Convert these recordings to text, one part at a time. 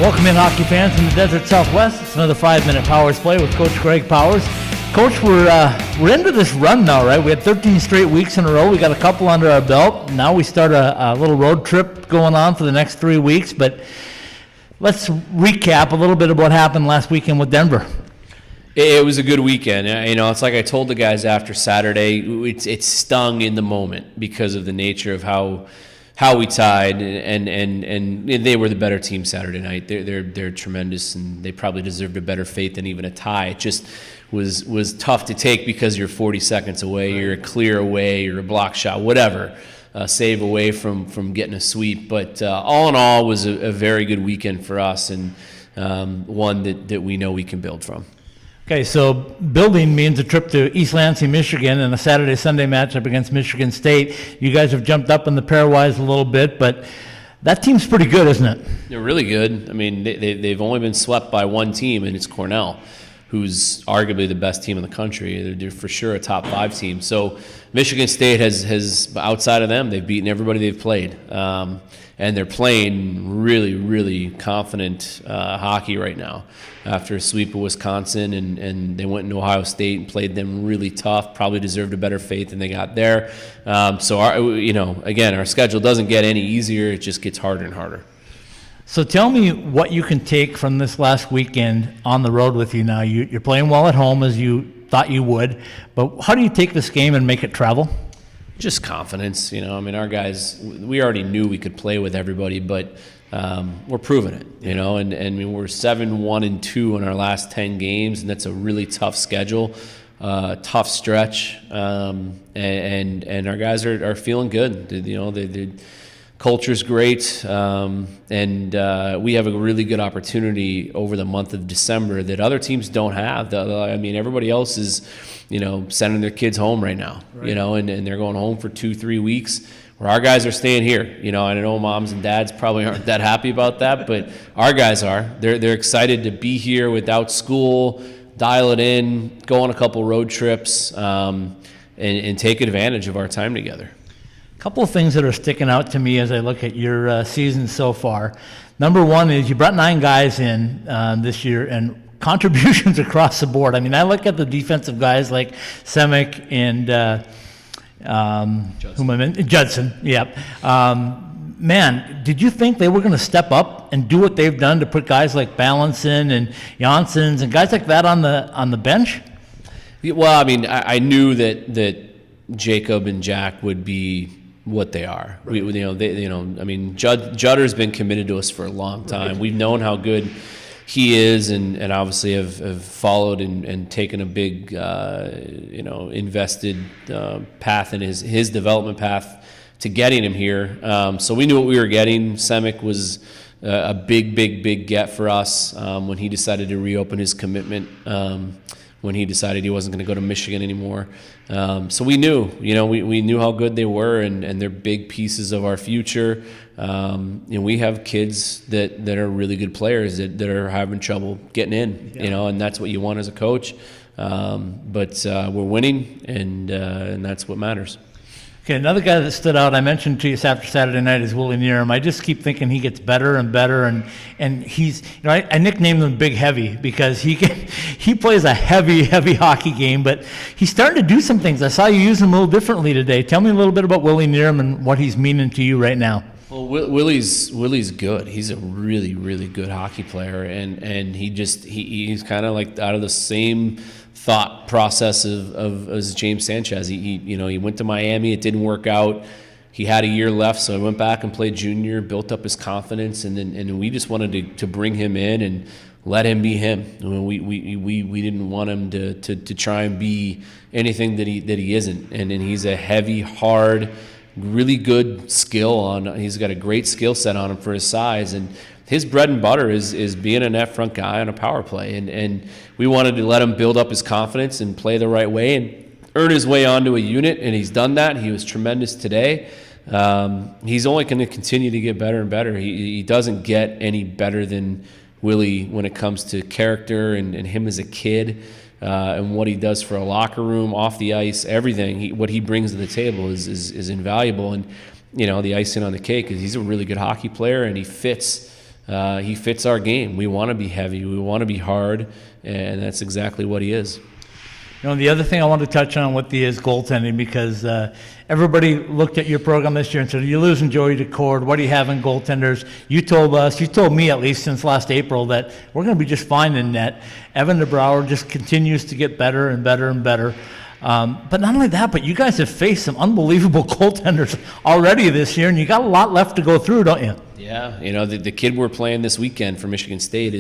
Welcome in, hockey fans from the Desert Southwest. It's another 5-minute Powers Play with Coach Greg Powers. Coach, we're into this run now, right? We had 13 straight weeks in a row. We got a couple under our belt. Now we start a little road trip going on for the next 3 weeks. But let's recap a little bit of what happened last weekend with Denver. It was a good weekend. You know, it's like I told the guys after Saturday, it stung in the moment because of the nature of how we tied, and they were the better team Saturday night. They're tremendous, and they probably deserved a better fate than even a tie. It just was tough to take because you're 40 seconds away, you're a clear away, you're a block shot, whatever, save away from getting a sweep. But all in all, it was a very good weekend for us, and one that we know we can build from. Okay, so building means a trip to East Lansing, Michigan, and a Saturday-Sunday matchup against Michigan State. You guys have jumped up in the pairwise a little bit, but that team's pretty good, isn't it? They're really good. I mean, they've only been swept by one team, and it's Cornell, who's arguably the best team in the country. They're for sure a top 5 team. So Michigan State has outside of them, they've beaten everybody they've played. And they're playing really, really confident hockey right now after a sweep of Wisconsin, and they went into Ohio State and played them really tough, probably deserved a better fate than they got there. So, our schedule doesn't get any easier. It just gets harder and harder. So tell me what you can take from this last weekend on the road with you now. You're playing well at home as you thought you would, but how do you take this game and make it travel? Just confidence, you know. I mean, our guys, we already knew we could play with everybody, but we're proving it, you know. And I mean, we're 7-1-2 in our last 10 games, and that's a really tough schedule, tough stretch. And our guys are feeling good. You know, the culture's great, and we have a really good opportunity over the month of December that other teams don't have. I mean, everybody else is, you know, sending their kids home right now, right. You know, and they're going home for 2-3 weeks, where our guys are staying here. You know, I know moms and dads probably aren't that happy about that, but our guys are. They're excited to be here without school, dial it in, go on a couple road trips, and take advantage of our time together. A couple of things that are sticking out to me as I look at your season so far. Number one is you brought 9 guys in this year, and contributions across the board. I mean, I look at the defensive guys like Semick and Judson. Yep. Man, did you think they were going to step up and do what they've done to put guys like Balanson and Janssens and guys like that on the bench? Well, I mean, I knew that Jacob and Jack would be what they are. Right. I mean, Judder's been committed to us for a long time. Right. We've known how good he is, and obviously have followed and taken a big, invested path in his development path to getting him here. So we knew what we were getting. Semick was a big get for us when he decided to reopen his commitment. When he decided he wasn't going to go to Michigan anymore. So we knew, we knew how good they were, and they're big pieces of our future. We have kids that are really good players that are having trouble getting in, and that's what you want as a coach. But we're winning, and that's what matters. Okay, another guy that stood out, I mentioned to you after Saturday night, is Willie Nierum. I just keep thinking he gets better and better, and he's, I nicknamed him Big Heavy because he plays a heavy hockey game, but he's starting to do some things. I saw you use him a little differently today. Tell me a little bit about Willie Nierum and what he's meaning to you right now. Well, Willie's good. He's a really, really good hockey player, and he's kind of like out of the same thought process of as James Sanchez. He went to Miami. It didn't work out. He had a year left, so he went back and played junior, built up his confidence, and we just wanted to bring him in and let him be him. I mean, we didn't want him to try and be anything that he isn't. And he's a heavy, hard, really good skill he's got a great skill set on him for his size, and his bread and butter is being a net front guy on a power play, and we wanted to let him build up his confidence and play the right way and earn his way onto a unit, and he's done that. He was tremendous today. He's only going to continue to get better and better. He doesn't get any better than Willie when it comes to character and him as a kid, and what he does for a locker room, off the ice, everything. What he brings to the table is invaluable. And the icing on the cake is he's a really good hockey player, and he fits he fits our game. We want to be heavy. We want to be hard, and that's exactly what he is. You know, the other thing I want to touch on with you is goaltending, because everybody looked at your program this year and said, you're losing Joey Decord. What do you have in goaltenders? You told me at least since last April that we're going to be just fine in net. Evan DeBrouwer just continues to get better and better and better. But not only that, but you guys have faced some unbelievable goaltenders already this year, and you got a lot left to go through, don't you? Yeah, you know, the kid we're playing this weekend for Michigan State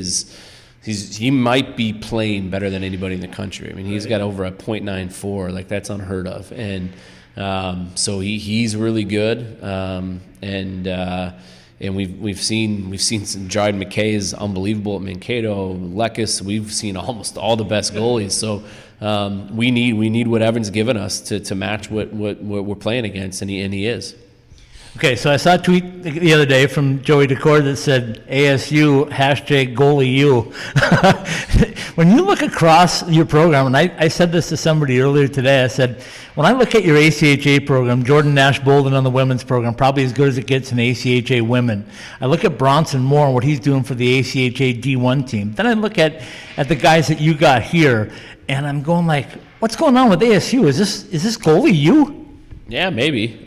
he might be playing better than anybody in the country. I mean, he's got over a .94, like that's unheard of, and so he's really good, and we've seen some. Jared McKay is unbelievable at Mankato, Lekis. We've seen almost all the best goalies, so we need what Evan's given us to match what we're playing against, and he is. Okay, so I saw a tweet the other day from Joey Decord that said ASU #GoalieU. When you look across your program, and I said this to somebody earlier today, I said, when I look at your ACHA program, Jordan Nash Bolden on the women's program, probably as good as it gets in ACHA women. I look at Bronson Moore and what he's doing for the ACHA D1 team. Then I look at the guys that you got here, and I'm going like, what's going on with ASU? Is this goalie-U? Yeah, maybe.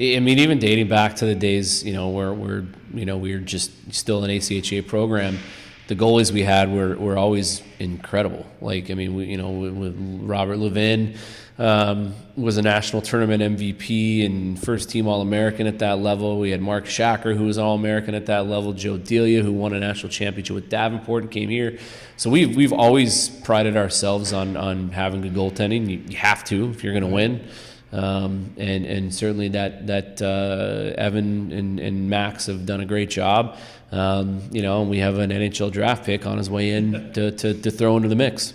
I mean, even dating back to the days, where we were just still an ACHA program, the goalies we had were always incredible. Like, I mean, with Robert Levin was a national tournament MVP and first team All-American at that level. We had Mark Shacker, who was All-American at that level. Joe Delia, who won a national championship with Davenport and came here. So we've always prided ourselves on having good goaltending. You have to if you're going to win. And certainly that Evan and Max have done a great job. And we have an NHL draft pick on his way in to throw into the mix.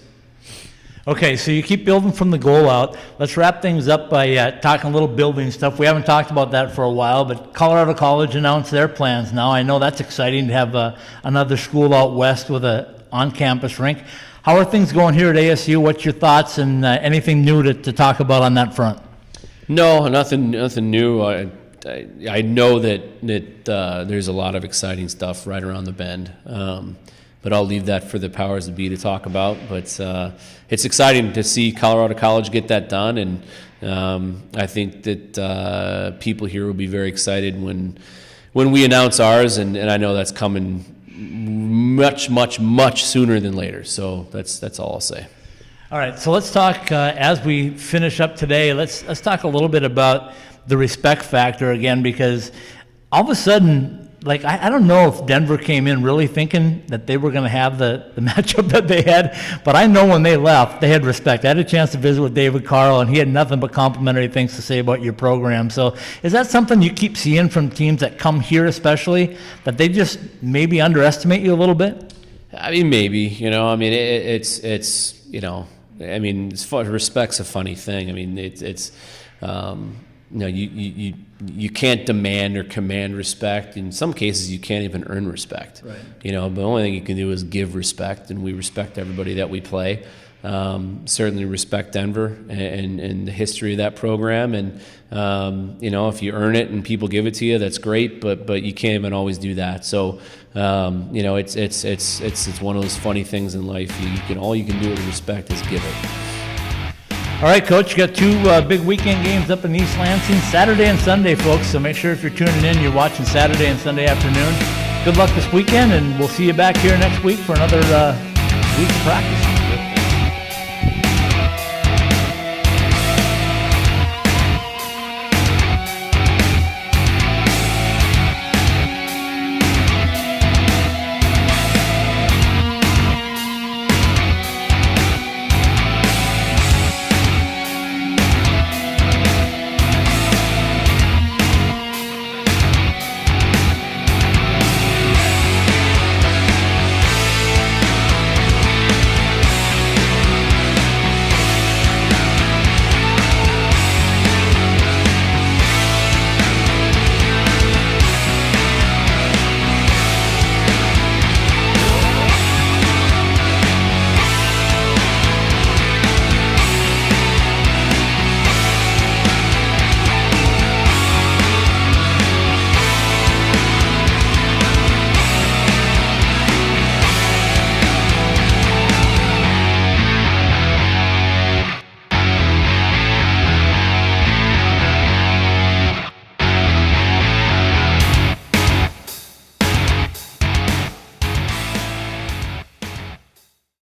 Okay, so you keep building from the goal out. Let's wrap things up by talking a little building stuff. We haven't talked about that for a while, but Colorado College announced their plans now. I know that's exciting to have another school out west with a on-campus rink. How are things going here at ASU? What's your thoughts and anything new to talk about on that front? No, nothing new. I know that there's a lot of exciting stuff right around the bend, but I'll leave that for the powers that be to talk about. But it's exciting to see Colorado College get that done, and I think that people here will be very excited when we announce ours, and I know that's coming much sooner than later. So that's all I'll say. All right, so let's talk, as we finish up today, let's talk a little bit about the respect factor again, because all of a sudden, like, I don't know if Denver came in really thinking that they were going to have the matchup that they had, but I know when they left, they had respect. I had a chance to visit with David Carl, and he had nothing but complimentary things to say about your program. So is that something you keep seeing from teams that come here especially, that they just maybe underestimate you a little bit? I mean, maybe, I mean, it's I mean, respect's a funny thing. I mean, it's you can't demand or command respect. In some cases, you can't even earn respect. Right. But the only thing you can do is give respect, and we respect everybody that we play. Certainly respect Denver and the history of that program. And if you earn it and people give it to you, that's great. But you can't even always do that. So it's one of those funny things in life. All you can do with respect is give it. All right, Coach, you got two big weekend games up in East Lansing, Saturday and Sunday, folks. So make sure if you're tuning in, you're watching Saturday and Sunday afternoon. Good luck this weekend, and we'll see you back here next week for another week of practice.